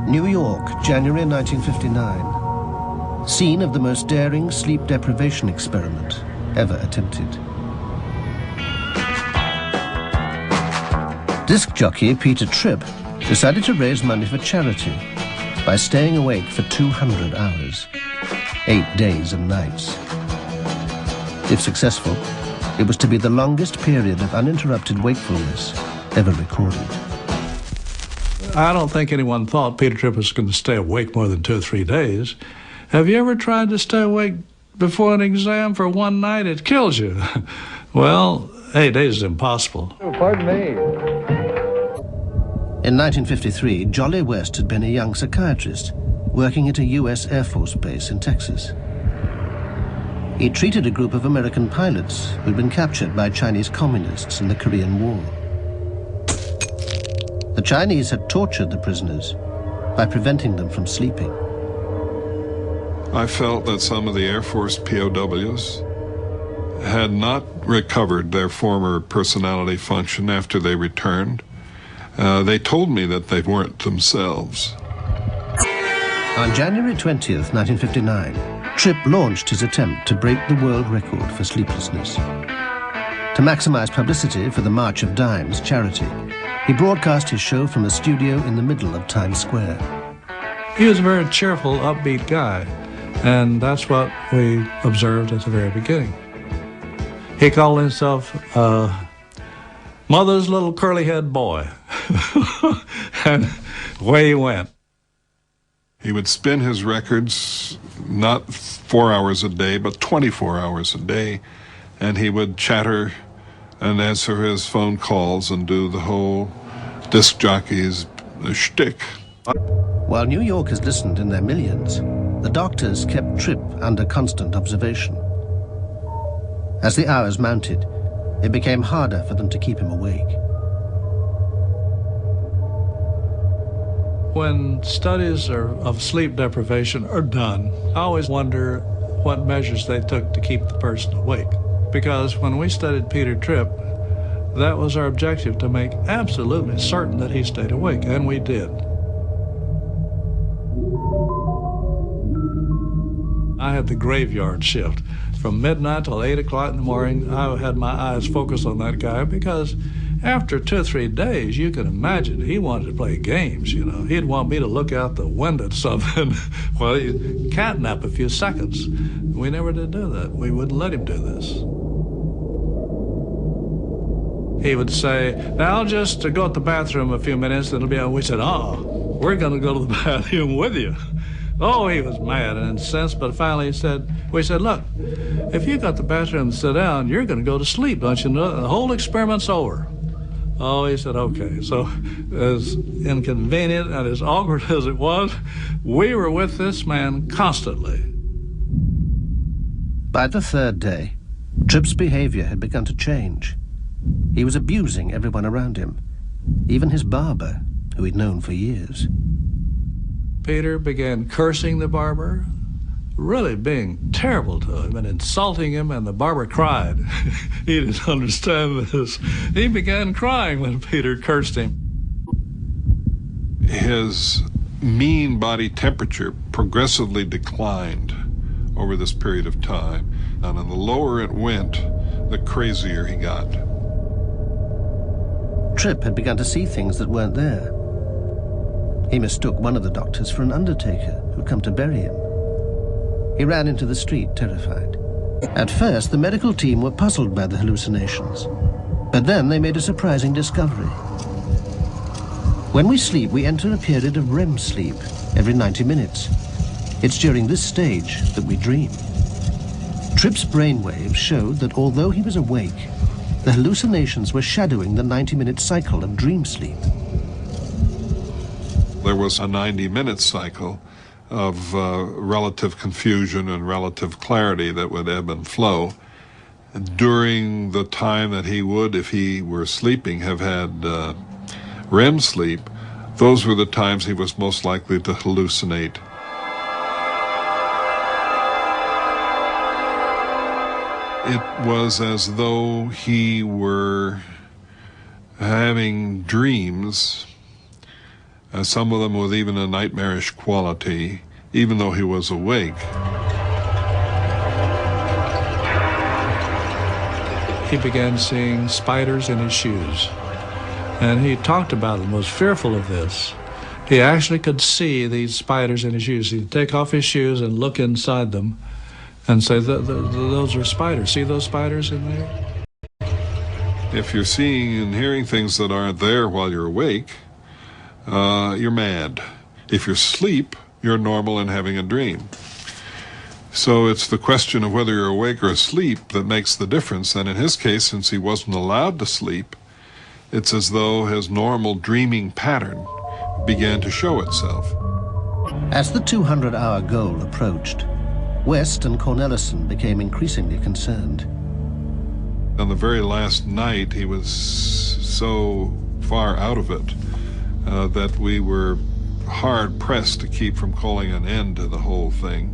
New York, January 1959. Scene of the most daring sleep deprivation experiment ever attempted. Disc jockey Peter Tripp decided to raise money for charity by staying awake for 200 hours, 8 days and nights. If successful, it was to be the longest period of uninterrupted wakefulness ever recorded. I don't think anyone thought Peter Tripp was going to stay awake more than 2 or 3 days. Have you ever tried to stay awake before an exam for one night? It kills you. Well, 8 days is impossible. Oh, pardon me. In 1953, Jolly West had been a young psychiatrist working at a U.S. Air Force base in Texas. He treated a group of American pilots who'd been captured by Chinese communists in the Korean War. The Chinese had tortured the prisoners by preventing them from sleeping. I felt that some of the Air Force POWs had not recovered their former personality function after they returned. They told me that they weren't themselves. On January 20th, 1959, Tripp launched his attempt to break the world record for sleeplessness. To maximize publicity for the March of Dimes charity, he broadcast his show from a studio in the middle of Times Square. He was a very cheerful, upbeat guy, and that's what we observed at the very beginning. He called himself Mother's little curly-head boy, and away he went. He would spin his records not 4 hours a day, but 24 hours a day, and he would chatter and answer his phone calls and do the whole disc jockey's shtick. While New Yorkers listened in their millions, the doctors kept Tripp under constant observation. As the hours mounted, it became harder for them to keep him awake. When studies of sleep deprivation are done, I always wonder what measures they took to keep the person awake. Because when we studied Peter Tripp, that was our objective, to make absolutely certain that he stayed awake, and we did. I had the graveyard shift. From midnight till 8 o'clock in the morning, I had my eyes focused on that guy, because after 2 or 3 days, you can imagine he wanted to play games, you know. He'd want me to look out the window at something while he'd catnap a few seconds. We never did do that. We wouldn't let him do this. He would say, now I'll just go to the bathroom a few minutes, and it'll be out. We said, we're going to go to the bathroom with you. Oh, he was mad and incensed, but finally we said, look, if you got the bathroom and sit down, you're going to go to sleep, don't you know? The whole experiment's over. Oh, he said, okay. So as inconvenient and as awkward as it was, we were with this man constantly. By the third day, Tripp's behavior had begun to change. He was abusing everyone around him, even his barber, who he'd known for years. Peter began cursing the barber, really being terrible to him and insulting him, and the barber cried. He didn't understand this. He began crying when Peter cursed him. His mean body temperature progressively declined over this period of time, and the lower it went, the crazier he got. Tripp had begun to see things that weren't there. He mistook one of the doctors for an undertaker who'd come to bury him. He ran into the street, terrified. At first, the medical team were puzzled by the hallucinations, but then they made a surprising discovery. When we sleep, we enter a period of REM sleep every 90 minutes. It's during this stage that we dream. Tripp's brainwaves showed that although he was awake, the hallucinations were shadowing the 90-minute cycle of dream sleep. There was a 90-minute cycle of relative confusion and relative clarity that would ebb and flow. During the time that he would, if he were sleeping, have had REM sleep, those were the times he was most likely to hallucinate. It was as though he were having dreams some of them with even a nightmarish quality, even though he was awake. He began seeing spiders in his shoes, and he talked about them, was fearful of this. He actually could see these spiders in his shoes. He'd take off his shoes and look inside them and say, those are spiders. See those spiders in there? If you're seeing and hearing things that aren't there while you're awake, you're mad. If you're asleep, you're normal and having a dream. So it's the question of whether you're awake or asleep that makes the difference. And in his case, since he wasn't allowed to sleep, it's as though his normal dreaming pattern began to show itself. As the 200-hour goal approached, West and Cornelison became increasingly concerned. On the very last night, he was so far out of it that we were hard-pressed to keep from calling an end to the whole thing.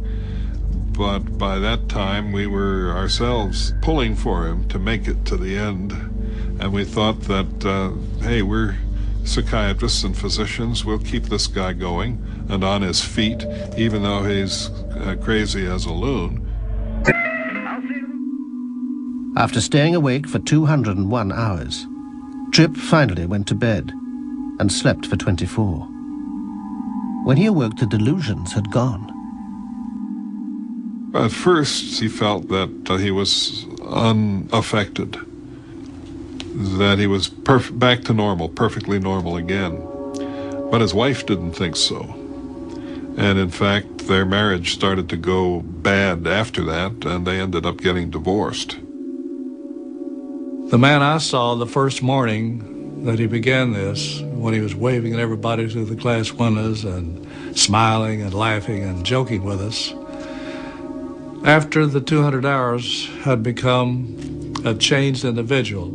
But by that time, we were ourselves pulling for him to make it to the end. And we thought that, hey, we're psychiatrists and physicians. We'll keep this guy going and on his feet, even though he's crazy as a loon. After staying awake for 201 hours, Tripp finally went to bed and slept for 24. When he awoke, the delusions had gone. At first, he felt that he was unaffected, that he was back to normal, perfectly normal again. But his wife didn't think so. And in fact, their marriage started to go bad after that, and they ended up getting divorced. The man I saw the first morning that he began this, when he was waving at everybody through the class windows and smiling and laughing and joking with us, after the 200 hours had become a changed individual.